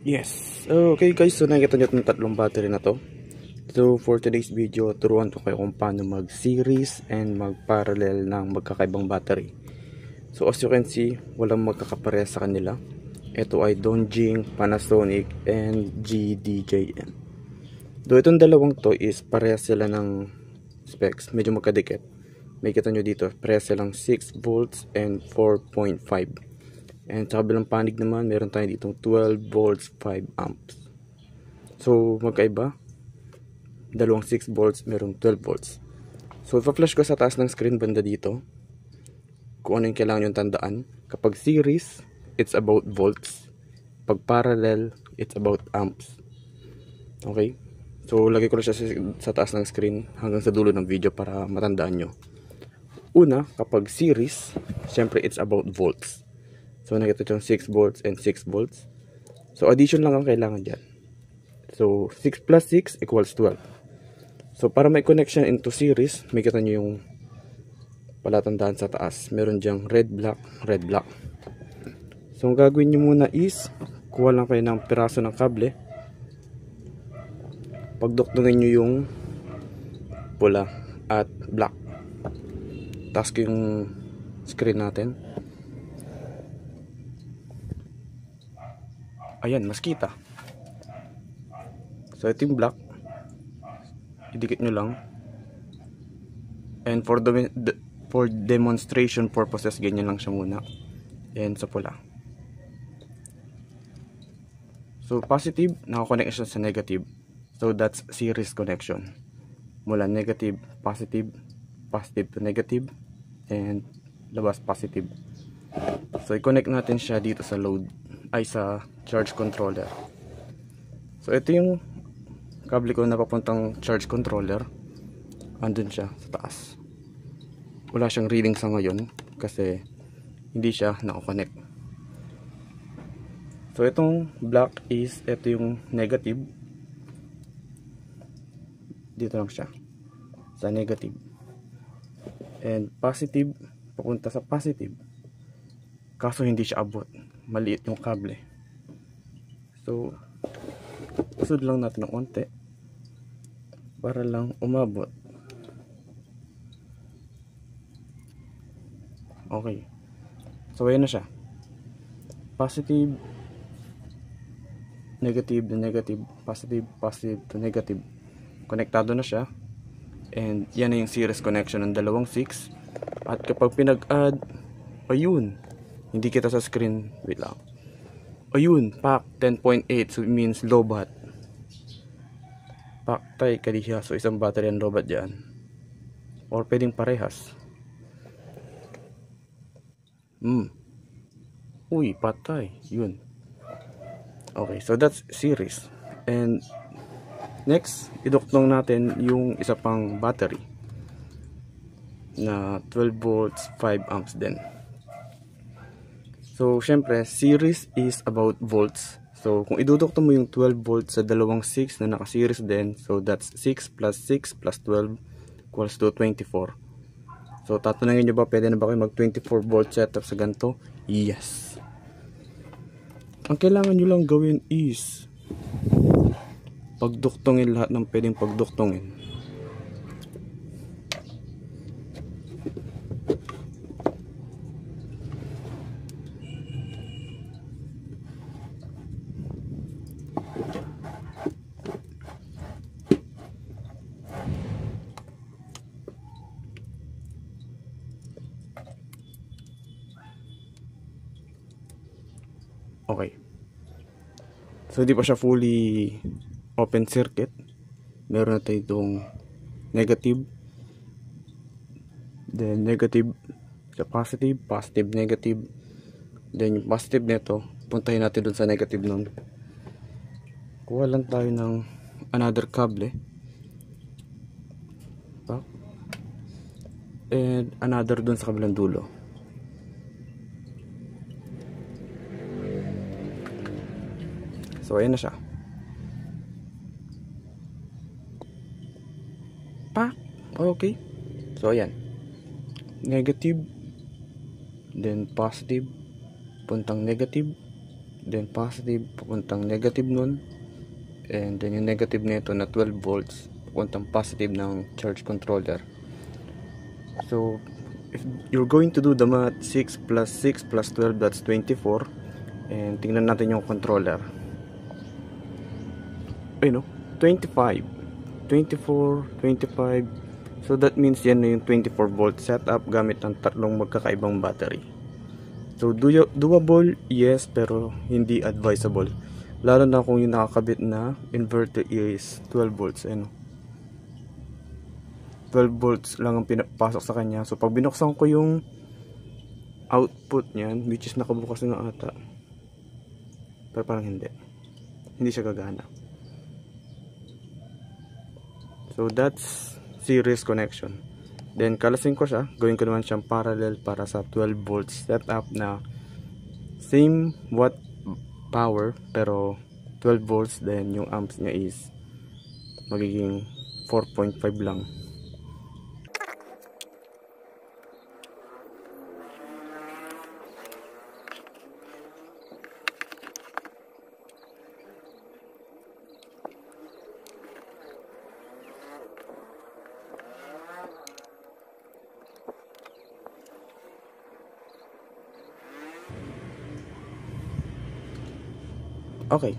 Yes. Okay guys, so nakikita nyo itong tatlong battery na to. So for today's video, turuan ko kayo kung paano mag-series and mag-parallel ng magkakaibang battery. So as you can see, walang magkakapareha sa kanila. Ito ay Dongjing, Panasonic, and GDJN. Though itong dalawang to is parehas sila ng specs, medyo magkadikit. May kita nyo dito, parehas silang 6 volts and 4.5. And sa kabilang panig naman, meron tayo ditong 12 volts, 5 amps. So, magkaiba. Dalawang 6 volts, merong 12 volts. So, ipa-flash ko sa taas ng screen banda dito. Kung ano yung kailangan yung tandaan. Kapag series, it's about volts. Pag parallel, it's about amps. Okay? So, lagay ko na siya sa taas ng screen hanggang sa dulo ng video para matandaan nyo. Una, kapag series, syempre it's about volts. So, nakita yung 6 volts and 6 volts. So, addition lang ang kailangan dyan. So, 6 plus 6 equals 12. So, para may connection into series, may kita nyo yung palatandaan sa taas. Meron dyang red, black, red, black. So, ang gagawin nyo muna is, kuha lang kayo ng piraso ng kable. Pagduktungin nyo yung pula at black. Taas ko yung screen natin. Ayan, mas kita. So, ito yung black. Idikit nyo lang. And for demonstration purposes, ganyan lang siya muna. And sa pula. So, positive, nakakonect siya sa negative. So, that's series connection. Mula negative, positive, positive to negative, and labas positive. So, i-connect natin siya dito sa load. Ay sa charge controller. So ito yung kable ko na papuntang charge controller. Andun siya sa taas. Wala siyang reading sa ngayon kasi hindi siya naka-connect. So itong black is ito yung negative. Dito lang siya sa negative. And positive papunta sa positive. Kaso hindi siya abot. Maliit yung kable. So, usod lang natin ng konti para lang umabot. Okay. So, ayan na siya. Positive, negative to negative, positive, positive to negative. Konektado na siya. And yan na yung series connection ng dalawang 6. At kapag pinag-add, ayun. Hindi kita sa screen. Wait lang. Ayun, pack 10.8. So it means low bat. Pack tay kadiha. So isang battery ang low bat dyan. Or pwedeng parehas. Uy, patay. Yun. Okay, so that's series. And next, iduktong natin yung isa pang battery. Na 12 volts, 5 amps din. So, syempre, series is about volts. So, kung idudukto mo yung 12 volts sa dalawang 6 na naka-series din, so that's 6 plus 6 plus 12 equals to 24. So, tatanungin nyo ba, pwede na ba kayo mag 24 volt setup sa ganito? Yes. Ang kailangan nyo lang gawin is pagduktongin lahat ng pwedeng pagduktongin. Okay. So, di pa siya fully open circuit. Meron na tayo itong negative. Then, negative sa positive. Positive, negative. Then, yung positive nito, puntahin natin dun sa negative nun. Kuha lang tayo ng another cable. And another dun sa kabilang dulo. So, ayan na siya. Pak! Okay. So, ayan. Negative. Then, positive. Puntang negative. then positive papuntang negative nun, and then yung negative nito na 12 volts papuntang positive ng charge controller. So if you're going to do the math, 6 plus 6 plus 12, that's 24. And tingnan natin yung controller. Ayun, no? 25, 24, 25. So that means yan na yung 24 volt setup gamit ng tatlong magkakaibang battery. So doable, yes, pero hindi advisable. Lalo na kung yung nakakabit na inverter is 12 volts. Ayun, 12 volts lang ang pinapasok sa kanya. So pag binuksan ko yung output niyan, which is nakabukas na ata, pero parang hindi siya gagana. So that's series connection. Then kalasin ko siya, gawin ko naman siyang parallel para sa 12 volts setup na same watt power pero 12 volts, then yung amps niya is magiging 4.5 lang. Okay,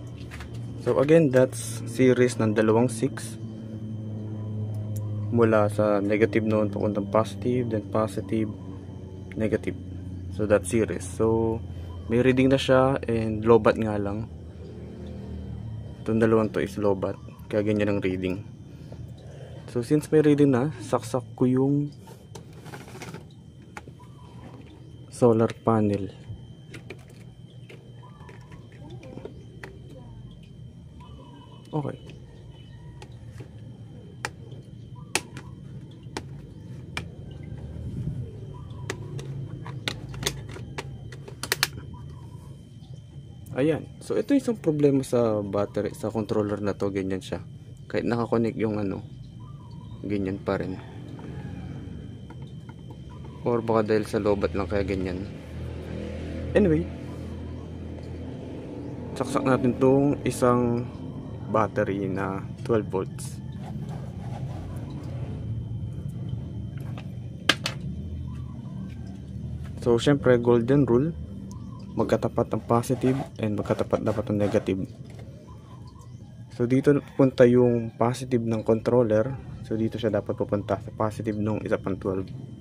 so again, that's series ng dalawang 6 mula sa negative noon papuntang positive, then positive, negative. So that's series. So may reading na siya, and lobat nga lang. Itong dalawang to is lobat, kaya ganyan ang reading. So since may reading na, saksak ko yung solar panel. Okay. Ayan. So ito yung isang problema sa battery, sa controller na to, ganyan siya. Kahit nakakonect yung ano, ganyan pa rin. Or baka dahil sa lobat lang kaya ganyan. Anyway, saksak natin tong isang battery na 12 volts. So syempre, golden rule, magkatapat ang positive and magkatapat dapat ang negative. So dito pupunta yung positive ng controller, so dito siya dapat pupunta sa positive nung isa pang 12.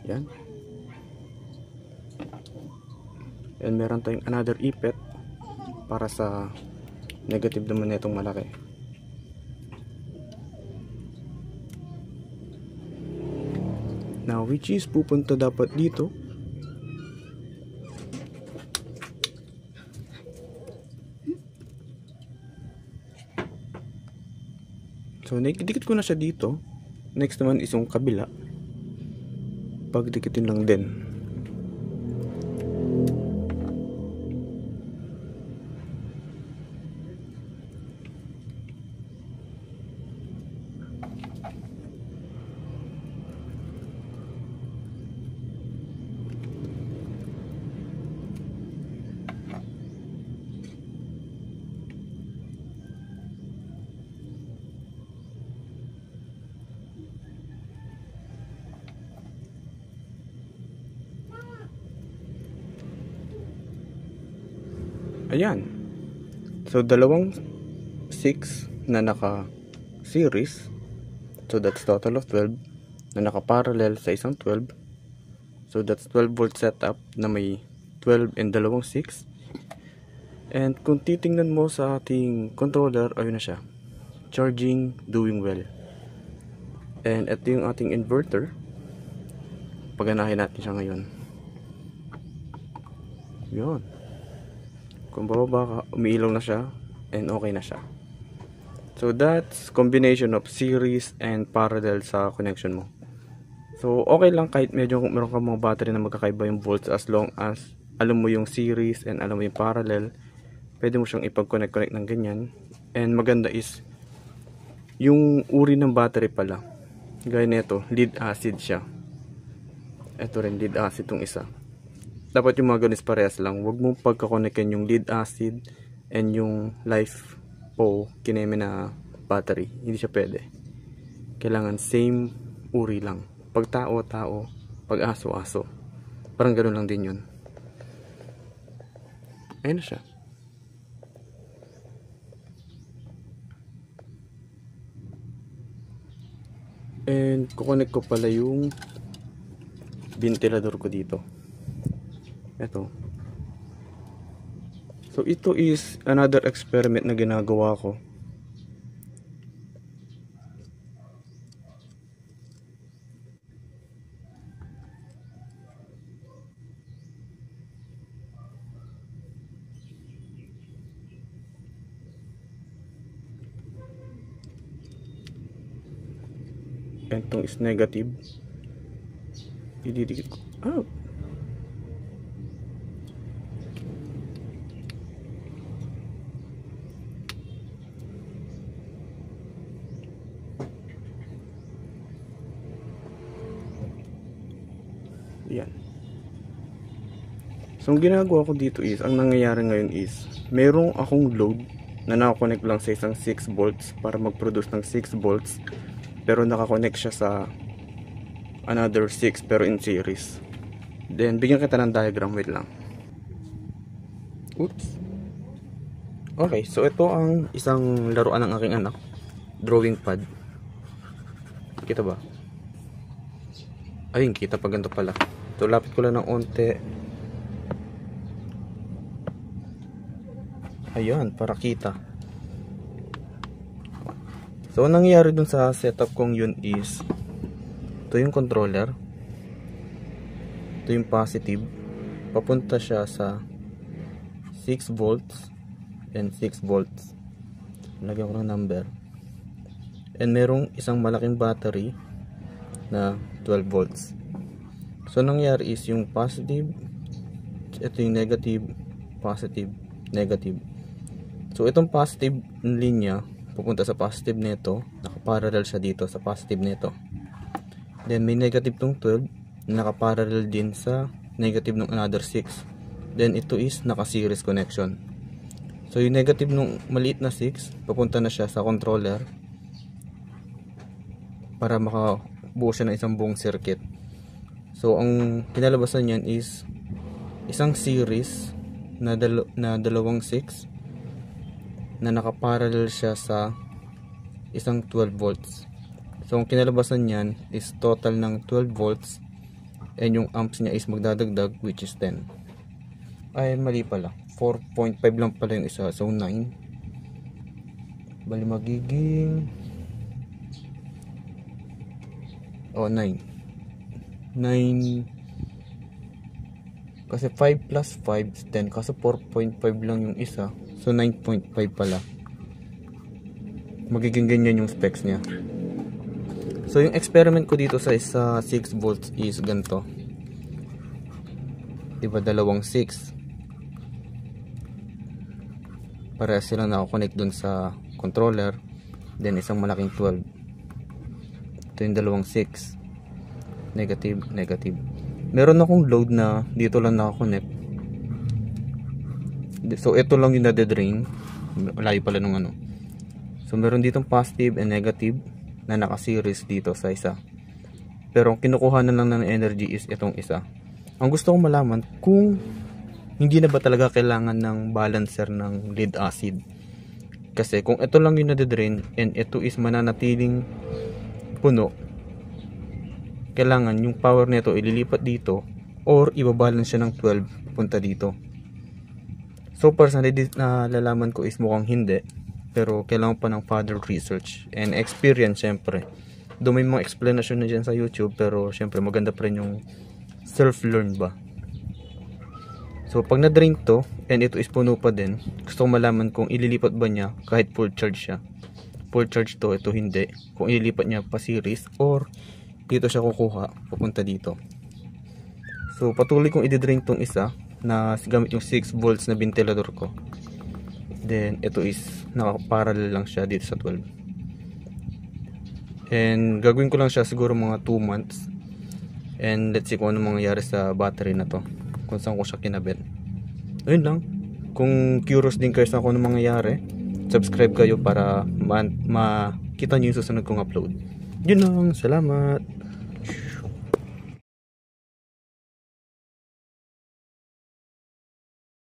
Yan. And meron tayong another ipet para sa negative naman na itong malaki. Now which is pupunta dapat dito. So dikit ko na siya dito. Next naman is yung kabila. Pagdikitin lang din. Ayan. So dalawang 6 na naka series. So that's total of 12 na naka parallel sa isang 12. So that's 12 volt setup na may 12 and dalawang 6. And kung titingnan mo sa ating controller, ayun na siya. Charging, doing well. And ito yung ating inverter. Paganahin natin siya ngayon. Yun. Kung bababa, umiilaw na siya and okay na siya. So that's combination of series and parallel sa connection mo. So okay lang kahit medyo meron ka mga battery na magkakaiba yung volts, as long as alam mo yung series and alam mo yung parallel, pwede mo siyang ipag-connect ng ganyan. And maganda is yung uri ng battery pala, gaya nito, lead acid siya. Ito rin lead acid tong isa. Dapat yung mga ganis parehas lang. Huwag mong pagka-connectin yung lead acid and yung LiFePO kineme na battery. Hindi siya pwede. Kailangan same uri lang. Pag tao, tao. Pag aso, aso. Parang ganoon lang din yun. Ayun na siya. And kukonek ko pala yung ventilador ko dito. Ito. So ito is another experiment na ginagawa ko. Itong is negative. Ididikit ko. Oh. Yan. So ang ginagawa ko dito is, ang nangyayari ngayon is, merong akong load na nakakonect lang sa isang 6 volts para mag-produce ng 6 volts. Pero nakakonect siya sa another 6 pero in series. Then bigyan kita ng diagram, wait lang. Oops. Okay, so ito ang isang laruan ng aking anak, drawing pad. Kita ba? Ayun, kita pa ganito pala. So lapit ko lang ng onte. Ayan, para kita. So, ang nangyayari dun sa setup kong yun is, ito yung controller, ito yung positive, papunta siya sa 6 volts and 6 volts. Lagyan ko ng number. And merong isang malaking battery na 12 volts. So, ang nangyayari is yung positive, ito yung negative, positive, negative. So, itong positive linya, pupunta sa positive nito, nakaparallel siya dito sa positive nito. Then may negative tong 12, nakaparallel din sa negative ng another 6. Then ito is naka-series connection. So yung negative nung maliit na 6, papunta na siya sa controller para makabuo siya ng isang buong circuit. So ang kinalabasan niyan is isang series na dalawang 6 na nakaparallel siya sa isang 12 volts. So ang kinalabasan niyan is total ng 12 volts and yung amps niya is magdadagdag, which is 10. Ay mali pala, 4.5 lang pala yung isa, so 9. Bali magiging 9 kasi 5 plus 5 is 10, kasi 4.5 lang yung isa. So 9.5 pala. Magiging ganyan yung specs niya. So yung experiment ko dito sa isa 6 volts is ganito. Diba dalawang 6. Para silang nakakonect dun sa controller. Then isang malaking 12. Ito yung dalawang 6. Negative, negative. Meron akong load na dito lang nakakonect. So ito lang yung nade-drain. Layo pala nung ano. So meron ditong positive and negative na naka-series dito sa isa. Pero ang kinukuha na lang ng energy is itong isa. Ang gusto kong malaman kung hindi na ba talaga kailangan ng balancer ng lead acid. Kasi kung ito lang yung nade-drain and ito is mananatiling puno, kailangan yung power nito ililipat dito or ibabalance siya ng 12 punta dito. So personally, nalalaman ko is mukhang hindi, pero kailangan pa ng further research and experience syempre. Doon may mga explanation na dyan sa YouTube, pero syempre maganda pa rin yung self-learn ba. So pag na-drain to and ito is puno pa din, gusto kong malaman kung ililipat ba niya kahit full charge siya. Full charge to, ito hindi. Kung ililipat niya pa series or dito siya kukuha, pupunta dito. So patuloy kong i-drain tong isa na gamit yung 6 volts na ventilador ko. Then ito is naka-parallel lang siya dito sa 12. And gagawin ko lang siya siguro mga 2 months. And let's see kung ano mangyayari sa battery na to, kung saan ko siya kinabit. Ayun lang. Kung curious din kayo sa kung ano mangyayari, subscribe kayo para makita nyo yung susunod kong upload. Yun lang. Salamat.